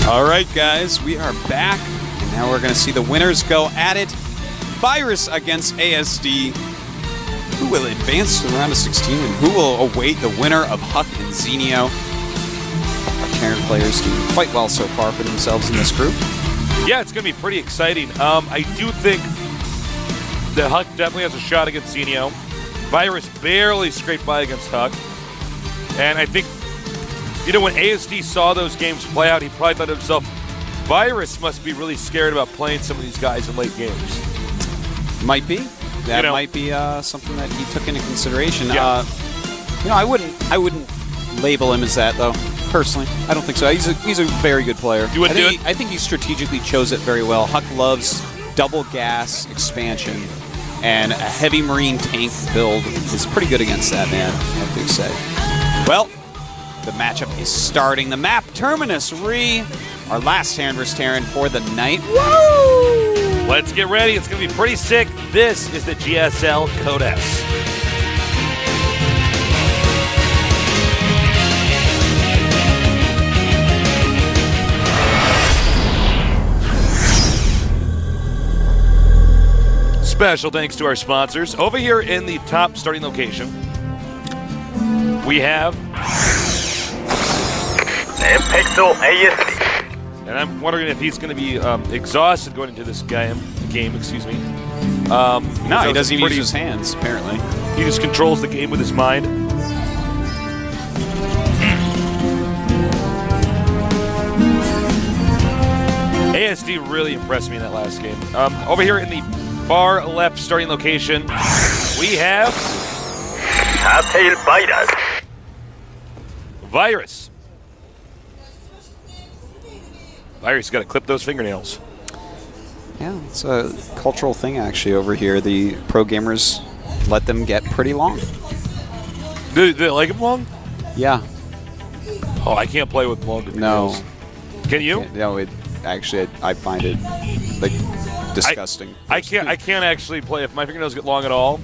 All right, guys, we are back, and now we're going to see the winners go at it. Virus against ASD. Who will advance to the round of 16, and who will await the winner of Huck and Xenio? Our Terran players do quite well so far for themselves in this group. Yeah, it's going to be pretty exciting. I do think that Huck definitely has a shot against Xenio. Virus barely scraped by against Huck. And I think, you know, when ASD saw those games play out, he probably thought to himself, Virus must be really scared about playing some of these guys in late games. Might be. That might be something that he took into consideration. Yeah. You know, I wouldn't label him as that, though. Personally, I don't think so. He's a very good player. You wouldn't do it? I think he strategically chose it very well. Huck loves double gas expansion, and a heavy marine tank build is pretty good against that, man, I have to say. Well, the matchup is starting. The map Terminus our last Terran vs. Terran for the night. Woo! Let's get ready. It's going to be pretty sick. This is the GSL Codex. Special thanks to our sponsors. Over here in the top starting location, we have Pixel ASD. And I'm wondering if he's going to be exhausted going into this game. Excuse me. No, he doesn't even use his hands, apparently. He just controls the game with his mind. ASD really impressed me in that last game. Over here in the far left starting location, we have Virus. Virus got to clip those fingernails. Yeah, it's a cultural thing actually over here. The pro gamers let them get pretty long. Do they like them long? Yeah. Oh, I can't play with long fingernails. No. Can you? No, actually I find it like disgusting. I can't actually play if my fingernails get long at all.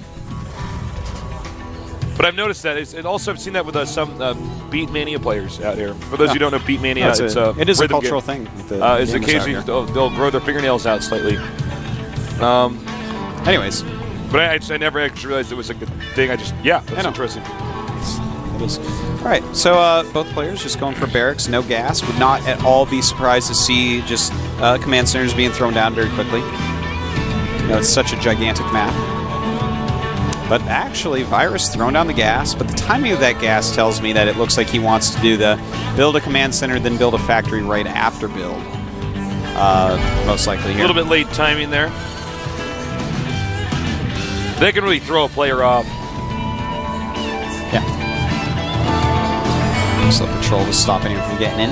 But I've noticed that. I've seen that with some Beat Mania players out here. For those who don't know Beat Mania, it is a cultural thing. It's occasionally they'll grow their fingernails out slightly. Anyways. But I never actually realized it was like a thing. That's interesting. It is. All right, so both players just going for barracks, no gas. Would not at all be surprised to see just command centers being thrown down very quickly. You know, it's such a gigantic map. But actually, Virus thrown down the gas, but the timing of that gas tells me that it looks like he wants to do the build a command center, then build a factory right after build. Most likely here. A little bit late timing there. They can really throw a player off. Yeah. So patrol to stop anyone from getting in.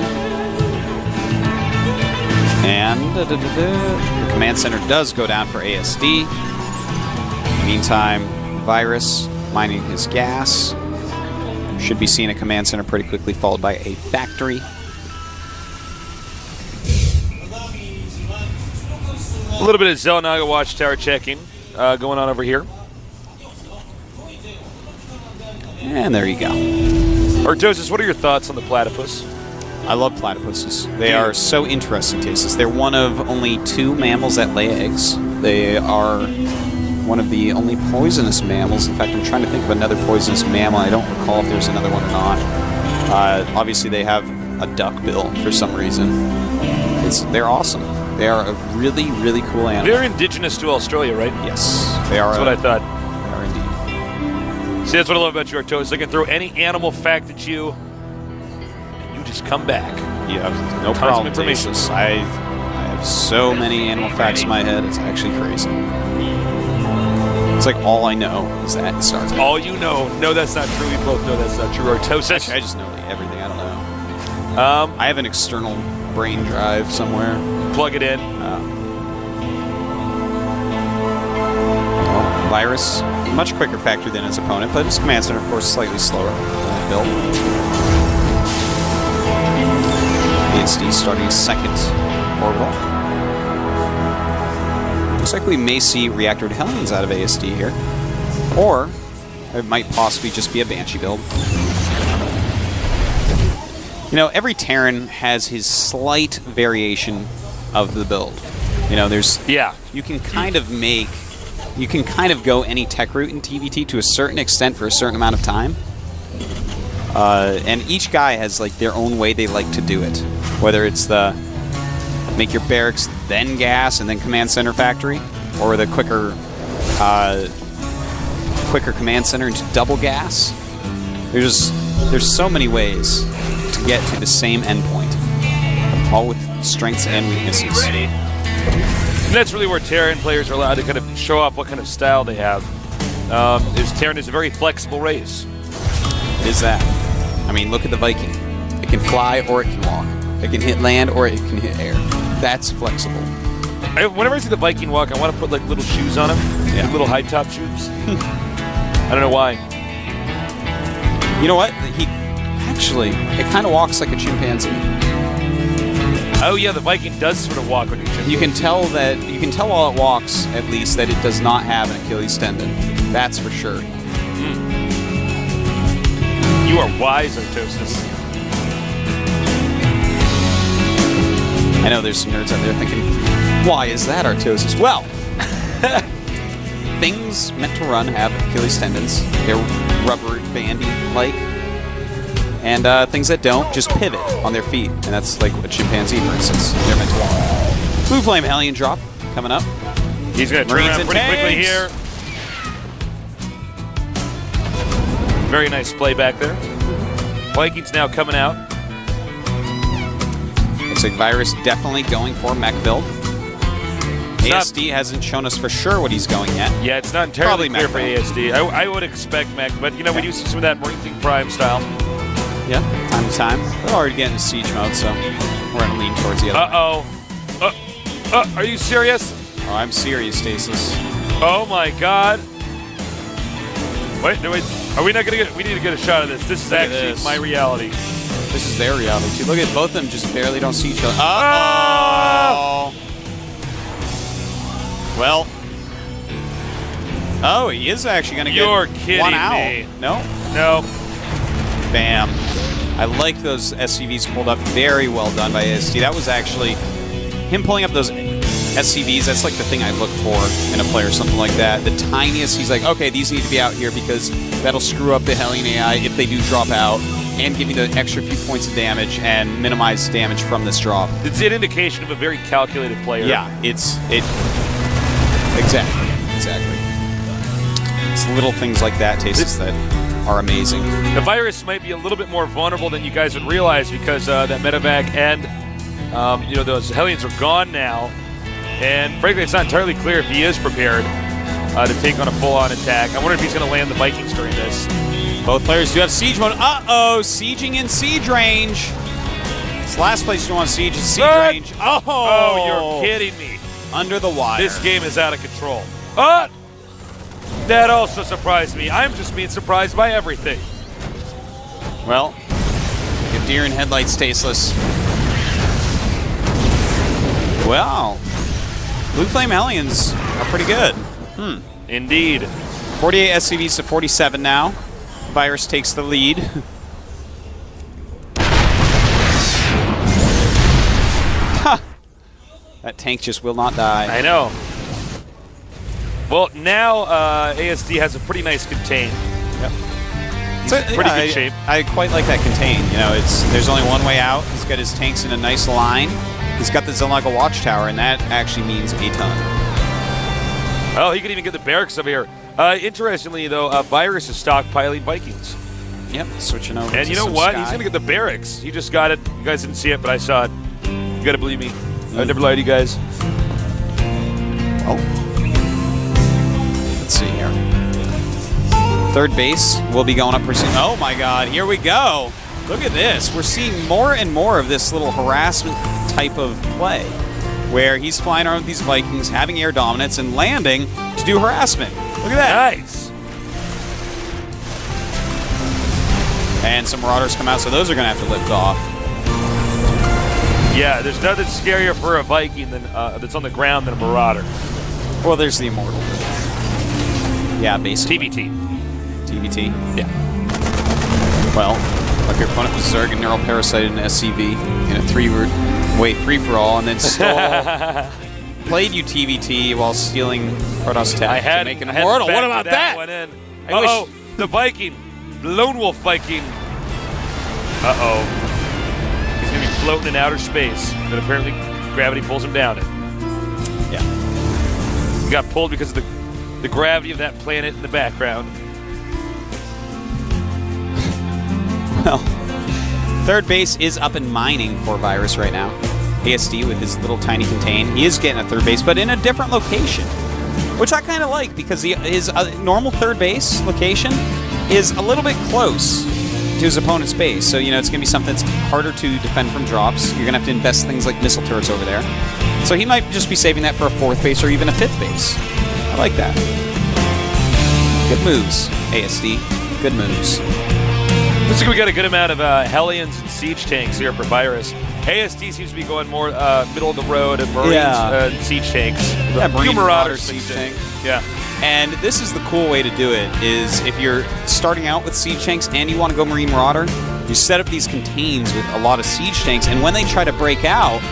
And the command center does go down for ASD. Meantime, Virus mining his gas. Should be seeing a command center pretty quickly, followed by a factory. A little bit of Zelnaga Watchtower checking going on over here. And there you go. Artosis, what are your thoughts on the platypus? I love platypuses. They are so interesting tastes. They're one of only 2 mammals that lay eggs. They are one of the only poisonous mammals. In fact, I'm trying to think of another poisonous mammal. I don't recall if there's another one or not. Obviously, they have a duck bill for some reason. They're awesome. They are a really, really cool animal. They're indigenous to Australia, right? Yes. They are. That's what I thought. They are indeed. See, that's what I love about you, Artosis. I can throw any animal fact at you, and you just come back. Yeah, no problem. Information. I have so many animal facts in my head. It's actually crazy. It's like all I know is that Starcraft. All you know. No, that's not true. We both know that's not true. Artosis. Actually, I just know like everything. I don't know. I have an external brain drive somewhere. Plug it in. Well, Virus, much quicker factory than his opponent, but his command center, of course, slightly slower build. ASD starting second orbital. Looks like we may see reactor Hellions out of ASD here. Or it might possibly just be a Banshee build. You know, every Terran has his slight variation of the build. You know, there's... Yeah. You can kind of make... You can kind of go any tech route in TVT to a certain extent for a certain amount of time. And each guy has, like, their own way they like to do it. Whether it's the... Make your barracks, then gas, and then command center factory. Or the quicker command center into double gas. There's so many ways to get to the same endpoint, all with strengths and weaknesses. And that's really where Terran players are allowed to kind of show off what kind of style they have. Terran is a very flexible race. It is that. I mean, look at the Viking. It can fly or it can walk. It can hit land or it can hit air. That's flexible. Whenever I see the Viking walk, I want to put like little shoes on him, like little high top shoes. I don't know why. You know what? It kind of walks like a chimpanzee. Oh yeah, the Viking does sort of walk like a chimpanzee. You can tell while it walks, at least, that it does not have an Achilles tendon. That's for sure. You are wise, Artosis. I know there's some nerds out there thinking, why is that, Artosis? Well, things meant to run have Achilles tendons. They're rubber bandy-like. And things that don't just pivot on their feet. And that's like a chimpanzee, for instance. They're meant to walk. Blue Flame Hellion drop coming up. He's going to turn around pretty quickly here. Very nice play back there. Vikings now coming out. Looks like Virus definitely going for mech build. ASD hasn't shown us for sure what he's going yet. Yeah, it's not entirely clear for ASD. I would expect mech, but you know, we do see some of that Marine King Prime style. Yeah, time to time. We're already getting into siege mode, so we're going to lean towards the other way. Are you serious? Oh, I'm serious, Stasis. Oh my god. Wait, no, wait. Are we not going to get... We need to get a shot of this. This is actually my reality. This is their reality, too. Look at both of them just barely don't see each other. Uh-oh! Well. Oh, he is actually going to get You're kidding one out. me. No? No. Bam. I like those SCVs pulled up. Very well done by ASD. That was actually... Him pulling up those SCVs, that's like the thing I look for in a player, something like that. The tiniest, he's like, okay, these need to be out here because that'll screw up the Hellion AI if they do drop out, and give me the extra few points of damage and minimize damage from this drop. It's an indication of a very calculated player. Yeah, exactly. It's little things like that, Tasis, that are amazing. The Virus might be a little bit more vulnerable than you guys would realize because that medevac and those Hellions are gone now. And frankly, it's not entirely clear if he is prepared to take on a full-on attack. I wonder if he's going to land the Vikings during this. Both players do have siege mode. Uh-oh, sieging in siege range. This last place you want to siege is siege range. Oh, you're kidding me. Under the wire. This game is out of control. That also surprised me. I'm just being surprised by everything. Well, if deer in headlights tasteless. Wow. Blue Flame Hellions are pretty good. Indeed. 48 SCVs to 47 now. Virus takes the lead. That tank just will not die. I know. Well, now ASD has a pretty nice contain. Yep. Pretty good shape. I quite like that contain. You know, there's only one way out. He's got his tanks in a nice line. He's got the Zelaga Watchtower, and that actually means a ton. Oh, he can even get the barracks up here. Interestingly, though, Virus is stockpiling Vikings. Yep, switching over. And you know what? He's going to get the barracks. He just got it. You guys didn't see it, but I saw it. You got to believe me. I'd never lie to you guys. Oh. Let's see here. Third base will be going up pretty soon. Oh my god, here we go. Look at this. We're seeing more and more of this little harassment type of play, where he's flying around with these Vikings, having air dominance, and landing to do harassment. Look at that. Nice. And some Marauders come out, so those are going to have to lift off. Yeah, there's nothing scarier for a Viking than that's on the ground than a Marauder. Well, there's the Immortal. Yeah, basically. TBT. TBT? Yeah. Well, Like your opponent was Zerg and Neural Parasite and SCV in a 3-way free-for-all, and then stole, played you TVT while stealing Protoss Tech to make an immortal. What about that? One in. Uh-oh, the Viking, Lone Wolf Viking. Uh-oh. He's going to be floating in outer space, but apparently gravity pulls him down. Yeah. He got pulled because of the gravity of that planet in the background. Well, third base is up and mining for Virus right now. ASD with his little tiny contain. He is getting a third base, but in a different location, which I kind of like because his normal third base location is a little bit close to his opponent's base. So, you know, it's going to be something that's harder to defend from drops. You're going to have to invest things like missile turrets over there. So he might just be saving that for a fourth base or even a fifth base. I like that. Good moves, ASD. Good moves. Looks like we got a good amount of Hellions and Siege tanks here for Virus. ASD seems to be going more middle of the road and Marines Siege tanks. Yeah, Marine Marauders Siege tank. Yeah. And this is the cool way to do it, is if you're starting out with Siege tanks and you want to go Marine Marauder, you set up these contains with a lot of Siege tanks, and when they try to break out,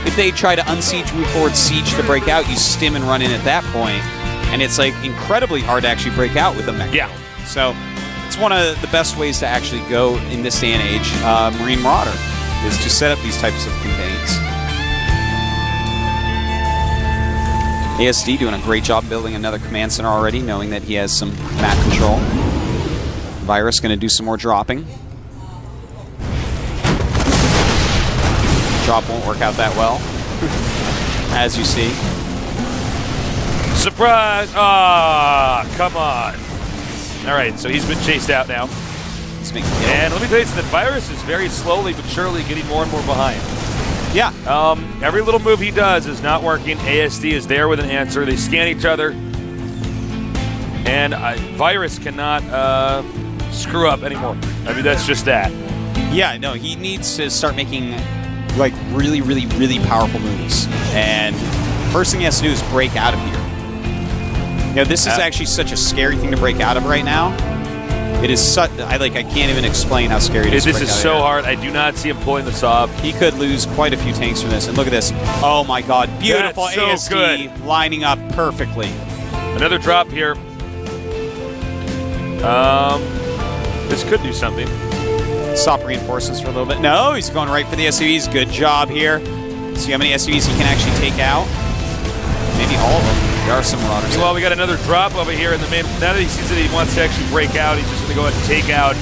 if they try to unsiege, move forward, siege to break out, you stim and run in at that point, and it's like incredibly hard to actually break out with a mech. Yeah. So it's one of the best ways to actually go in this day and age, Marine Marauder, is to set up these types of contains. ASD doing a great job building another command center already, knowing that he has some map control. Virus going to do some more dropping. Drop won't work out that well, as you see. Surprise! Ah, come on. All right, so he's been chased out now. And let me tell you something, Virus is very slowly but surely getting more and more behind. Yeah. Every little move he does is not working. ASD is there with an answer. They scan each other. And Virus cannot screw up anymore. I mean, that's just that. Yeah, no, he needs to start making like really, really, really powerful moves. And first thing he has to do is break out of here. You know, this is actually such a scary thing to break out of right now. It is such, I can't even explain how scary it is. This is so hard. I do not see him pulling this off. He could lose quite a few tanks from this. And look at this. Oh my God, beautiful That's so ASD good. lining up perfectly. Another drop here. This could do something. Stop reinforcements for a little bit. No, he's going right for the SUVs. Good job here. See how many SUVs he can actually take out. Maybe all of them. There are some Marauders. Well, we got another drop over here in the main. Now that he sees that he wants to actually break out, he's just going to go ahead and take out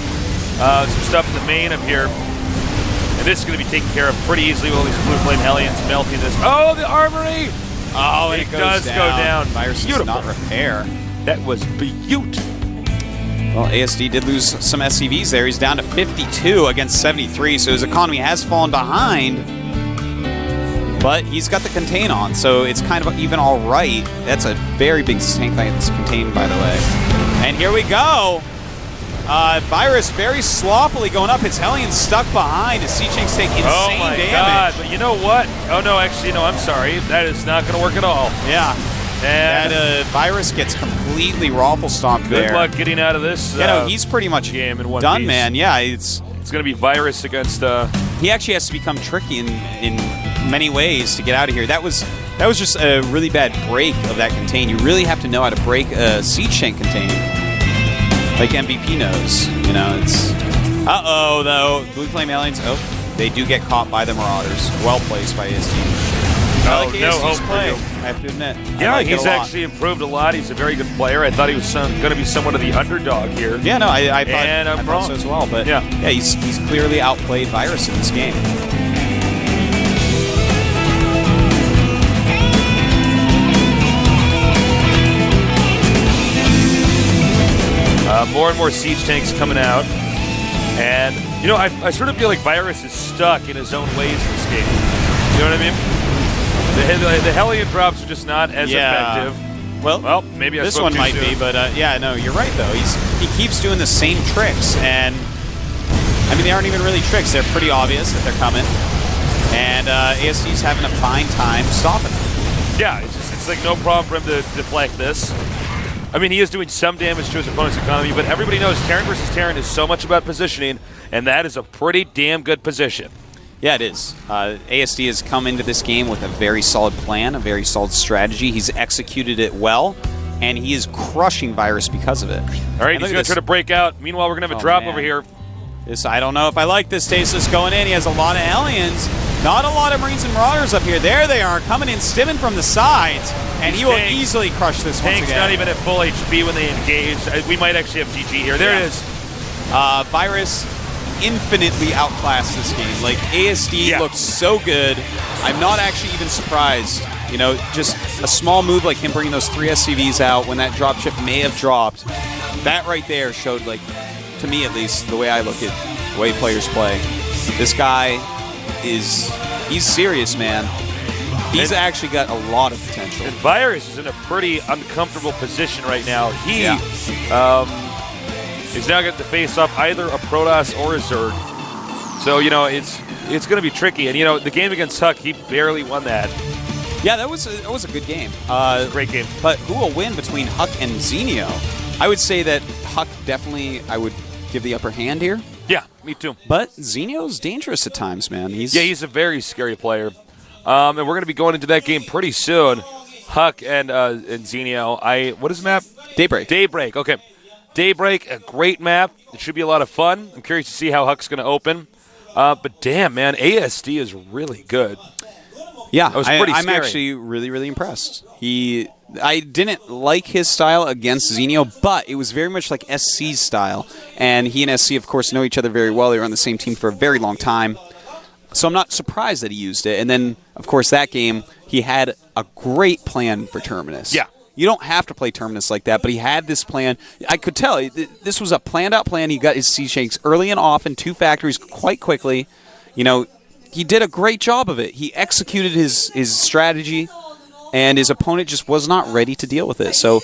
some stuff in the main up here. And this is going to be taken care of pretty easily with all these blue flame Hellions melting this. Oh, the armory! Oh, and it does go down. Virus does not repair. That was beaut. Well, ASD did lose some SCVs there. He's down to 52 against 73, so his economy has fallen behind. But he's got the contain on, so it's kind of even all right. That's a very big tank that's contained, by the way. And here we go. Virus very sloppily going up. His Hellion stuck behind. His Siege tanks take insane damage. Oh my God, but you know what? Oh no, actually, no, I'm sorry. That is not going to work at all. Yeah. And that Virus gets completely raffle stomped there. Good luck getting out of this. He's pretty much game in one done, piece. man. Yeah, it's going to be Virus against. He actually has to become tricky in many ways to get out of here. That was just a really bad break of that contain. You really have to know how to break a siege tank contain, like MVP knows. You know, it's though blue flame aliens. Oh, they do get caught by the Marauders. Well placed by ASD. No hope for you. I have to admit. Yeah, he's actually improved a lot. He's a very good player. I thought he was going to be somewhat of the underdog here. Yeah, no, I thought, and I'm wrong. So as well. But yeah, he's clearly outplayed Virus in this game. More and more siege tanks coming out. And, you know, I sort of feel like Virus is stuck in his own ways in this game. You know what I mean? The Hellion drops are just not as effective. Well, maybe this one might be, but yeah, no, you're right though. He keeps doing the same tricks, and I mean they aren't even really tricks. They're pretty obvious that they're coming, and ASD's having a fine time stopping them. Yeah, it's like no problem for him to deflect this. I mean, he is doing some damage to his opponent's economy, but everybody knows Terran versus Terran is so much about positioning, and that is a pretty damn good position. Yeah, it is. ASD has come into this game with a very solid plan, a very solid strategy. He's executed it well, and he is crushing Virus because of it. All right, he's going to try to break out. Meanwhile, we're going to have a drop over here. I don't know if I like this. Stasis going in. He has a lot of aliens. Not a lot of Marines and Marauders up here. There they are, coming in, stimming from the sides, and he will easily crush this once Tank's again. not even at full HP when they engage. We might actually have GG here. There it is. Virus infinitely outclassed this game. Like, ASD looks so good. I'm not actually even surprised. You know, just a small move like him bringing those 3 SCVs out when that dropship may have dropped. That right there showed, like, to me at least, the way I look at the way players play. This guy he's serious, man. He's actually got a lot of potential. And Virus is in a pretty uncomfortable position right now. He is now going to face off either a Protoss or a Zerg. So, you know, it's going to be tricky. And, you know, the game against Huck, he barely won that. Yeah, that was a good game. Great game. But who will win between Huck and Xenio? I would say that Huck definitely, I would give the upper hand here. Yeah, me too. But Xenio's dangerous at times, man. He's a very scary player. And we're going to be going into that game pretty soon. Huck and Xenio. What is the map? Daybreak. Daybreak, okay. Daybreak, a great map. It should be a lot of fun. I'm curious to see how Huck's going to open. But damn, man, ASD is really good. Yeah, that was pretty I'm scary. actually really, really impressed. I didn't like his style against Xenio, but it was very much like SC's style. And he and SC, of course, know each other very well. They were on the same team for a very long time. So I'm not surprised that he used it. And then, of course, that game, he had a great plan for Terminus. Yeah. You don't have to play Terminus like that, but he had this plan. I could tell this was a planned-out plan. He got his siege tanks early and often, 2 factories quite quickly. You know, he did a great job of it. He executed his strategy, and his opponent just was not ready to deal with it. So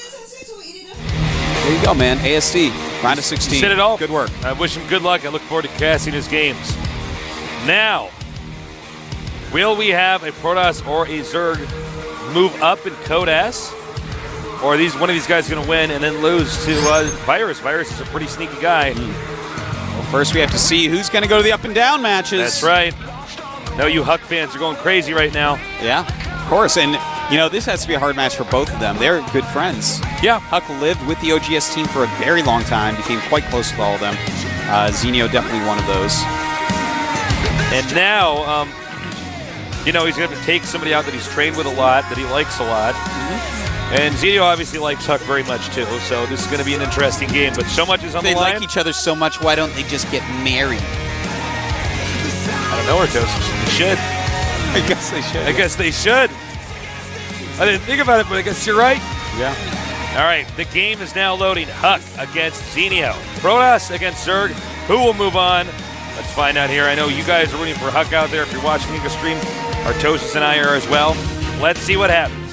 there you go, man. ASD, round of 16. You said it all. Good work. I wish him good luck. I look forward to casting his games. Now, will we have a Protoss or a Zerg move up in Code S? Or are one of these guys going to win and then lose to Virus? Virus is a pretty sneaky guy. Well, first we have to see who's going to go to the up and down matches. That's right. No, you Huck fans are going crazy right now. Yeah, of course. And, you know, this has to be a hard match for both of them. They're good friends. Yeah. Huck lived with the OGS team for a very long time, became quite close with all of them. Xenio definitely one of those. And now, you know, he's going to take somebody out that he's trained with a lot, that he likes a lot. And Xenio obviously likes Huck very much, too. So this is going to be an interesting game. But so much is on the line. They like each other so much, why don't they just get married? I don't know, Artos. They should. I guess they should. I guess they should. I didn't think about it, but I guess you're right. Yeah. All right, the game is now loading. Huck against Xenio. Protoss against Zerg. Who will move on? Let's find out here. I know you guys are rooting for Huck out there. If you're watching the stream, Artosis and I are as well. Let's see what happens.